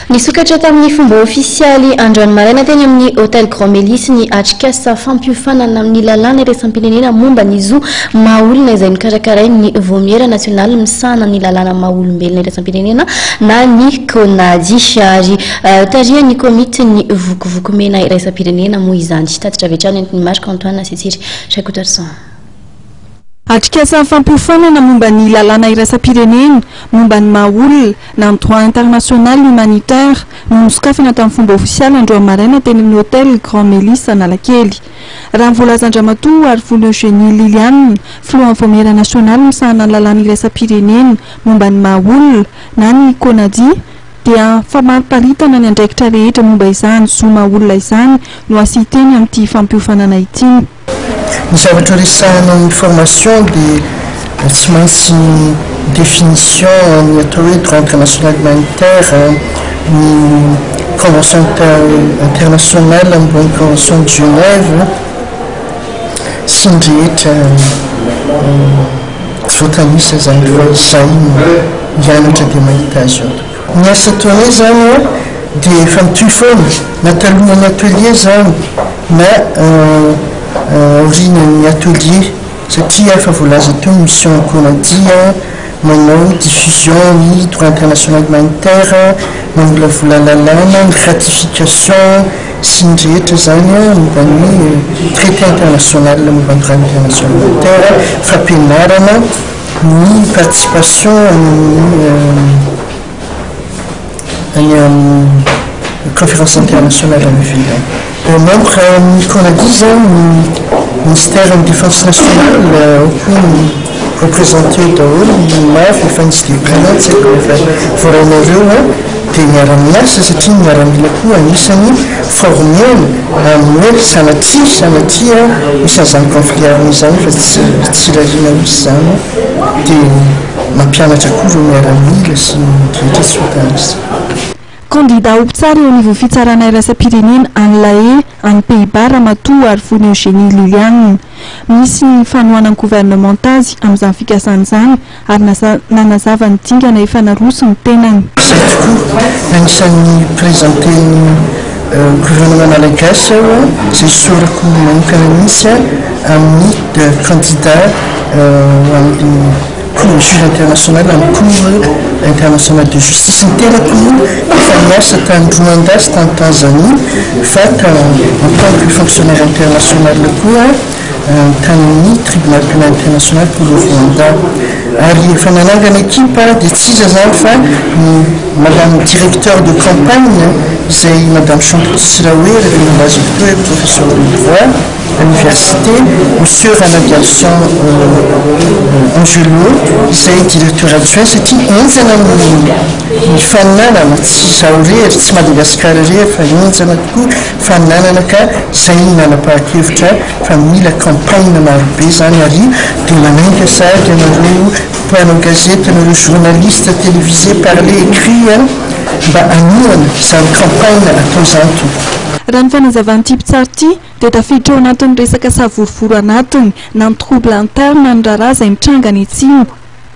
Nisokatra tamin'ny fomba ofisialy androany maraina teny amin'ny hôtel Grand Mélis ny atrikasa fampiofanana amin'ny lalàna iraisam-pirenena momba ny zo mahaolona izay nikarakarainy ny vomiera nasional misahana ny lalàna mahaolombelona iraisam-pirenena na ny CONADI ary taria ny komity ny vokovokomena iraisam-pirenena moa izany tatitra avy hatrany ny Marc Antoine Sesiry Chaikotarson. Atrikasa fampiofanana momba ny lalàna iraisam-pirenena momba ny mahaolona na ny droit international humanitaire no nosokafana tamin'ny fomba ofisialy androany maraina teny amin'ny hôtel Grand Mélis Analakely. Raha mivolazan-dramatoa ary Fony Eugénie Liliane filohan'ny vomiera nasional misahana ny lalàna iraisam-pirenena momba ny mahaolona na ny CONADI dia famariparitana ny andraikitra rehetra momba izany zo mahaolona izany no asiteny amin'ity fampiofanana ity. Nous avons une formation de définition du droit international humanitaire, une convention internationale, une convention de Genève, Sindrit, Svotanis, Zaïm, Yann, Démanitation. Nous avons des femmes tuffonnes, Nathalie, un atelier, mais origine atelier satria efa voalaza teo mission CONADI manao diffusion ny droit international humanitaire mamolavola lalàna ny ratification sy ny rehetra zany momba ny traité international momba ny droit international humanitaire fampianarana ny participation amin'ny conférence internationale à Ville. Membre CONADI, le ministère de la Défense nationale, représenté dans le MAF, le FANS de Grenade, c'est le Foreigner, Téniaramias, c'est une Yaramilako, Anisani, formel, Amuel, Sanati, ça c'est un conflit armisant, c'est la dynamisme, de ma piana Tchakour, Yaramil, c'est une question d'Anis. Candidat au tsara au niveau fitsarana iraisam-pirenena an'Lae any Pays-Bas Ramatoa ary Fony Eugénie Liliane misy fanoana gouvernemental amin'izany fikasan'izany ary nanazava ny dingana efa naroso ny tenany. Anisany présenté gouvernement malagasy zay sorako manokana misy amin'ny candidat amin'ny juge international en cour international de justice interactive Fanias Rwanda en Tanzanie fait en tant que fonctionnaire international Tanzanie tribunal pénal international pour le Rwanda ari fananangana équipe de Tsizazalfa madame directeur de campagne c'est madame Chantal Siraoué professeur de droit à l'université monsieur Ranagalson Angelo c'est directeur adjoint c'est une il fanana Saouré tsy Madagascar rehefa injana tokoa fananana ka zay nanapa-kevitra fa mila campagne marobe zany ary de manaiky sady anareo mpanao gazety anareo journaliste télévisé parler écrit mba anoana zany campagne atao zany tokoa. Raha ny fanazavan'ity mpitsara ity dia tafiditra ao anatin'ny resaka savorovoro anatiny na ny trouble interne ny raharaha izay mitrangana etsiny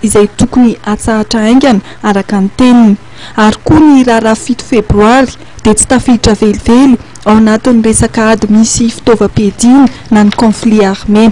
izay tokony atsahatra haingana araka ny teniny ary koa ny raharaha 7 febroary dia tsy tafiditra velively ao anatin'ny resaka ady misy fitaovam-piadiana na ny conflit armé.